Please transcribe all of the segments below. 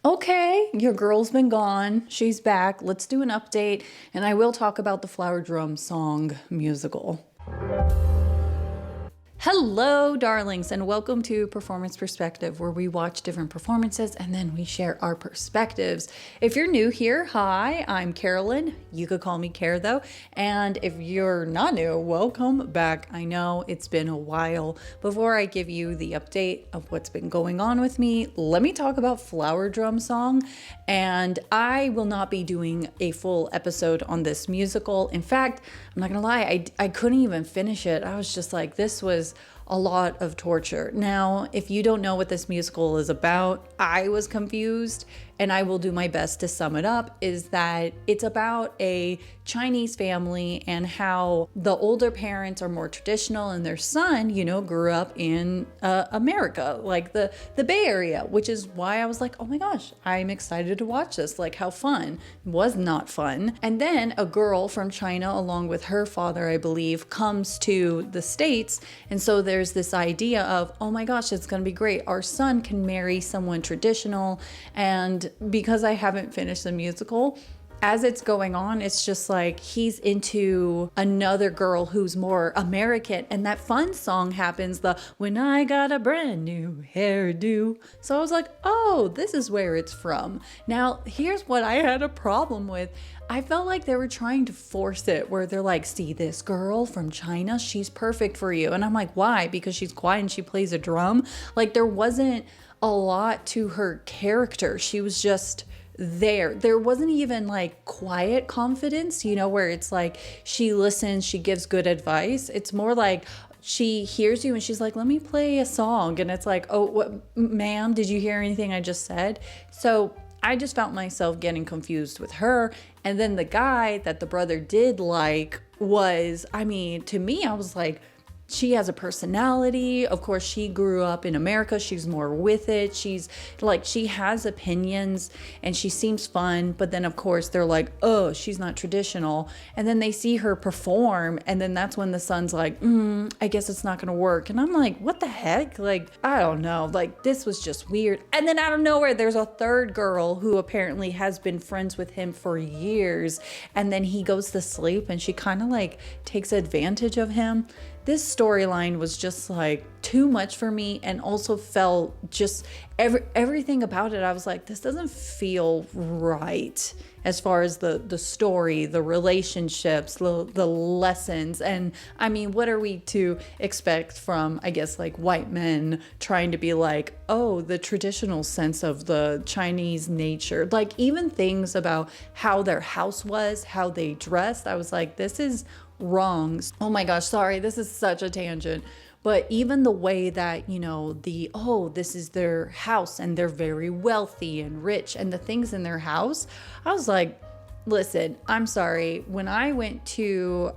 Okay, your girl's been gone. She's back. Let's do an update, and I will talk about the Flower Drum Song musical. Hello, darlings, and welcome to Performance Perspective, where we watch different performances and then we share our perspectives. If you're new here, hi, I'm Carolyn. You could call me Care, though. And if you're not new, welcome back. I know it's been a while. Before I give you the update of what's been going on with me, let me talk about Flower Drum Song. And I will not be doing a full episode on this musical. In fact, I'm not gonna lie, I couldn't even finish it. I was just like, this was a lot of torture. Now, if you don't know what this musical is about, I was confused, and I will do my best to sum it up, is that it's about a Chinese family and how the older parents are more traditional and their son, grew up in America, like the Bay Area, which is why I was like, oh my gosh, I'm excited to watch this. Like, how fun. It was not fun. And then a girl from China, along with her father, I believe, comes to the States. And so there's this idea of, oh my gosh, it's going to be great. Our son can marry someone traditional. And because I haven't finished the musical, as it's going on, it's just like he's into another girl who's more American, and that fun song happens, the "When I Got a Brand New Hairdo." So I was like, oh, this is where it's from. Now, here's what I had a problem with. I felt like they were trying to force it, where they're like, see this girl from China, she's perfect for you. And I'm like, why? Because she's quiet and she plays a drum? Like, there wasn't a lot to her character. She was just there wasn't even like quiet confidence, where it's like she listens, she gives good advice. It's more like she hears you and she's like, let me play a song, and it's like, oh, what, ma'am, did you hear anything I just said? So I just felt myself getting confused with her. And then the guy that the brother did like was, to me, I was like, she has a personality. Of course, she grew up in America. She's more with it. She's like, she has opinions and she seems fun. But then, of course, they're like, oh, she's not traditional. And then they see her perform. And then that's when the son's like, I guess it's not going to work. And I'm like, what the heck? Like, I don't know. Like, this was just weird. And then out of nowhere, there's a third girl who apparently has been friends with him for years. And then he goes to sleep and she kind of like takes advantage of him. This storyline was just like too much for me, and also felt just everything about it. I was like, this doesn't feel right as far as the story, the relationships, the lessons. And what are we to expect from, I guess, like white men trying to be like, oh, the traditional sense of the Chinese nature, like even things about how their house was, how they dressed. I was like, this is wrong. Oh my gosh, sorry, this is such a tangent. But even the way that, this is their house and they're very wealthy and rich, and the things in their house, I was like, listen, I'm sorry. When I went to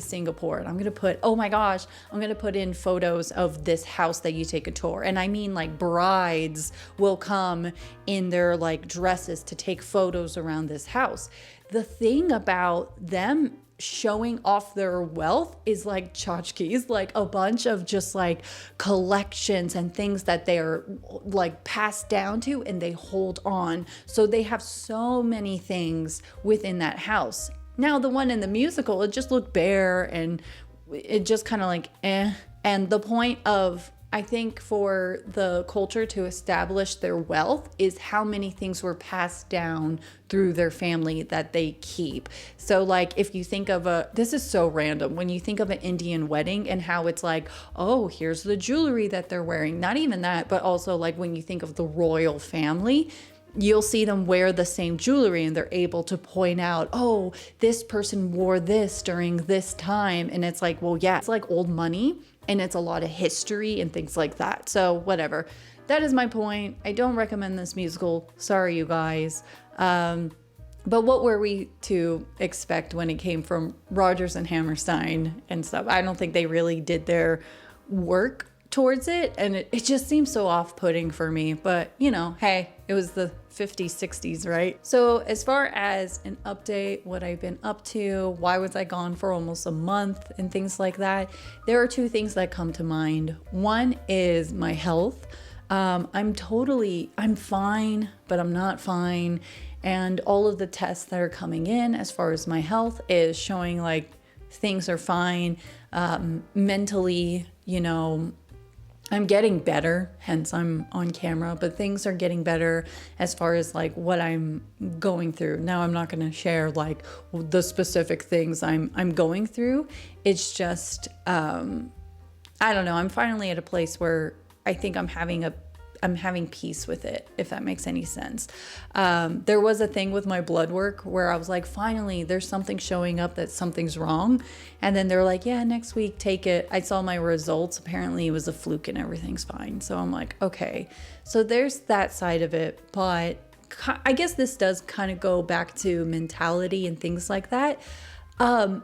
Singapore, and I'm going to put, oh my gosh, I'm going to put in photos of this house that you take a tour. And like brides will come in their like dresses to take photos around this house. The thing about them showing off their wealth is like tchotchkes, like a bunch of just like collections and things that they're like passed down to and they hold on. So they have so many things within that house. Now, the one in the musical, it just looked bare and it just kind of like, eh. And the point of, I think, for the culture to establish their wealth is how many things were passed down through their family that they keep. So like, if you think of this is so random, when you think of an Indian wedding and how it's like, oh, here's the jewelry that they're wearing. Not even that, but also like when you think of the royal family, you'll see them wear the same jewelry and they're able to point out, oh, this person wore this during this time. And it's like, well, yeah, it's like old money. And it's a lot of history and things like that. So whatever. That is my point. I don't recommend this musical. Sorry, you guys. But what were we to expect when it came from Rodgers and Hammerstein and stuff? I don't think they really did their work towards it, and it just seems so off-putting for me. But hey, it was the 50s, 60s, right? So as far as an update, what I've been up to, why was I gone for almost a month and things like that, there are two things that come to mind. One is my health. I'm fine, but I'm not fine. And all of the tests that are coming in as far as my health is showing like things are fine. Mentally, I'm getting better, hence I'm on camera, but things are getting better as far as like what I'm going through. Now I'm not going to share like the specific things I'm going through. It's just, I don't know. I'm finally at a place where I think I'm having peace with it, if that makes any sense. There was a thing with my blood work where I was like, finally, there's something showing up that something's wrong. And then they're like, yeah, next week, take it. I saw my results. Apparently it was a fluke and everything's fine. So I'm like, okay. So there's that side of it. But I guess this does kind of go back to mentality and things like that.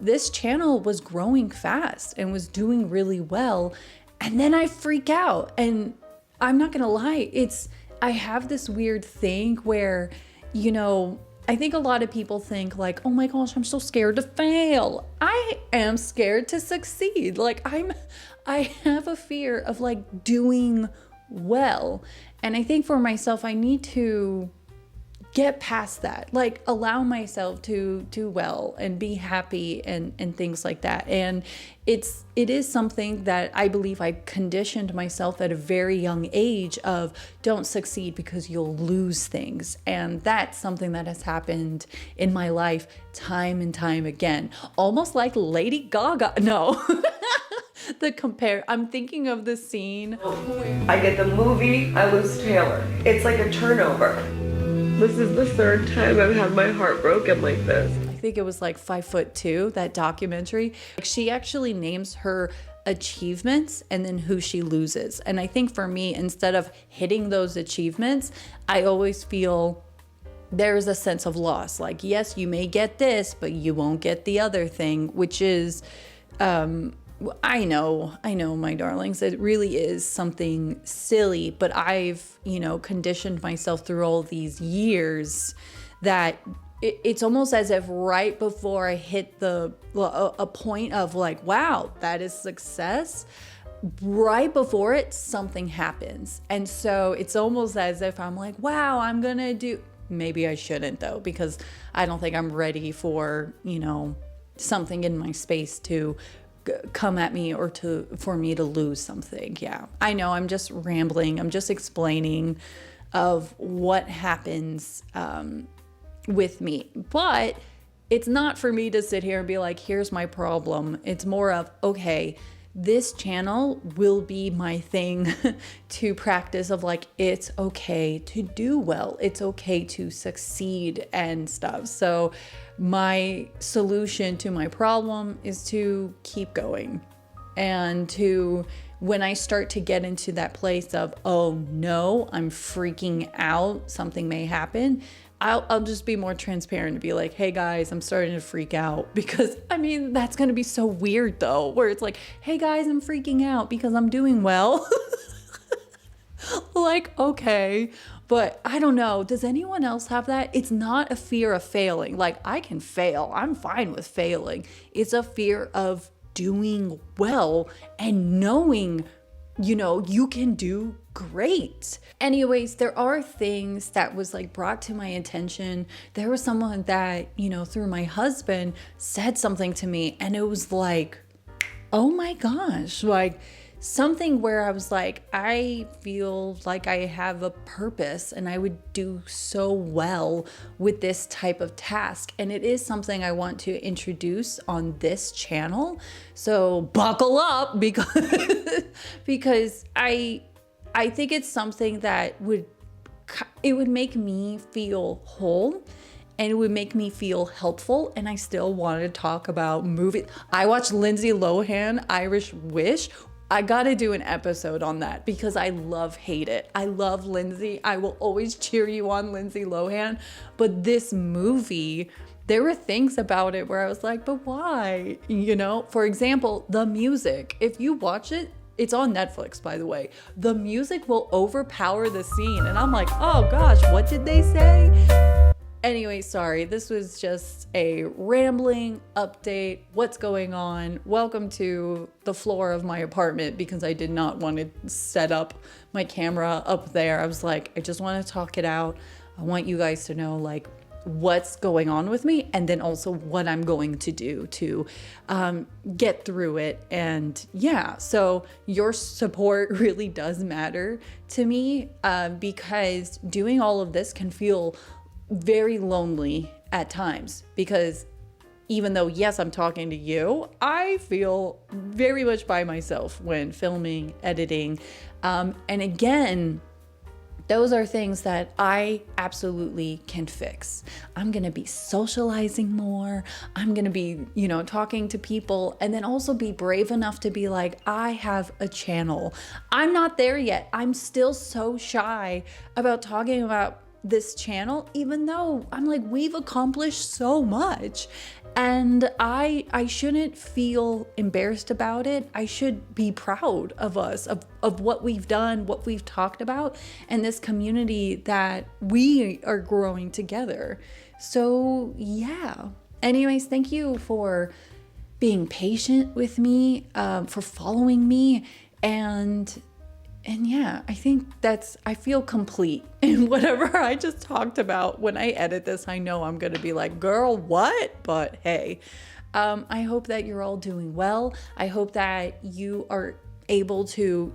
This channel was growing fast and was doing really well. And then I freak out, and I'm not gonna lie, I have this weird thing where, I think a lot of people think like, oh my gosh, I'm so scared to fail. I am scared to succeed. Like I have a fear of like doing well. And I think for myself, I need to get past that, like allow myself to do well and be happy and things like that. And it is something that I believe I conditioned myself at a very young age of don't succeed because you'll lose things. And that's something that has happened in my life time and time again, almost like Lady Gaga. No. I'm thinking of the scene. I get the movie, I lose Taylor. It's like a turnover. This is the third time I've had my heart broken like this. I think it was like 5'2", that documentary. She actually names her achievements and then who she loses. And I think for me, instead of hitting those achievements, I always feel there's a sense of loss. Like, yes, you may get this, but you won't get the other thing, which is, I know, my darlings, it really is something silly, but I've, conditioned myself through all these years that it's almost as if right before I hit a point of like, wow, that is success, right before it, something happens. And so it's almost as if I'm like, wow, I'm gonna do, maybe I shouldn't though, because I don't think I'm ready for, something in my space to come at me or for me to lose something. Yeah, I know I'm just rambling. I'm just explaining of what happens with me, but it's not for me to sit here and be like, here's my problem. It's more of, okay, this channel will be my thing to practice of like, it's okay to do well. It's okay to succeed and stuff. So my solution to my problem is to keep going, and when I start to get into that place of, oh no, I'm freaking out, something may happen, I'll just be more transparent and be like, hey guys, I'm starting to freak out. Because that's going to be so weird though, where it's like, hey guys, I'm freaking out because I'm doing well. Like, okay, but I don't know. Does anyone else have that? It's not a fear of failing. Like, I can fail. I'm fine with failing. It's a fear of doing well and knowing, you can do great. Anyways, there are things that was like brought to my attention. There was someone that, through my husband said something to me, and it was like, oh my gosh, like something where I was like, I feel like I have a purpose and I would do so well with this type of task. And it is something I want to introduce on this channel. So buckle up, because I think it's something that would make me feel whole. And it would make me feel helpful. And I still want to talk about movies. I watched Lindsay Lohan, Irish Wish. I gotta do an episode on that because I hate it. I love Lindsay. I will always cheer you on, Lindsay Lohan. But this movie, there were things about it where I was like, but why? For example, the music. If you watch it, it's on Netflix, by the way. The music will overpower the scene. And I'm like, oh gosh, what did they say? Anyway, sorry, this was just a rambling update. What's going on? Welcome to the floor of my apartment because I did not want to set up my camera up there. I was like, I just want to talk it out. I want you guys to know like what's going on with me and then also what I'm going to do to get through it. And yeah, so your support really does matter to me because doing all of this can feel very lonely at times because even though, yes, I'm talking to you, I feel very much by myself when filming, editing. And again, those are things that I absolutely can fix. I'm gonna be socializing more. I'm gonna be, talking to people and then also be brave enough to be like, I have a channel. I'm not there yet. I'm still so shy about talking about this channel, even though I'm like, we've accomplished so much. And I shouldn't feel embarrassed about it. I should be proud of us, of what we've done, what we've talked about, and this community that we are growing together. So yeah. Anyways, thank you for being patient with me, for following me, and yeah, I think I feel complete in whatever I just talked about. When I edit this, I know I'm going to be like, girl, what? But hey, I hope that you're all doing well. I hope that you are able to,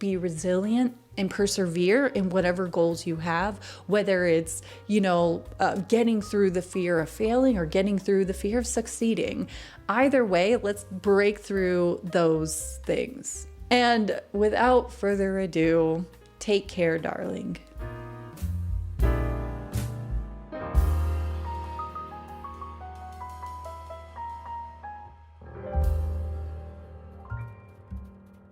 be resilient and persevere in whatever goals you have, whether it's, getting through the fear of failing or getting through the fear of succeeding. Either way, let's break through those things. And without further ado, take care, darling.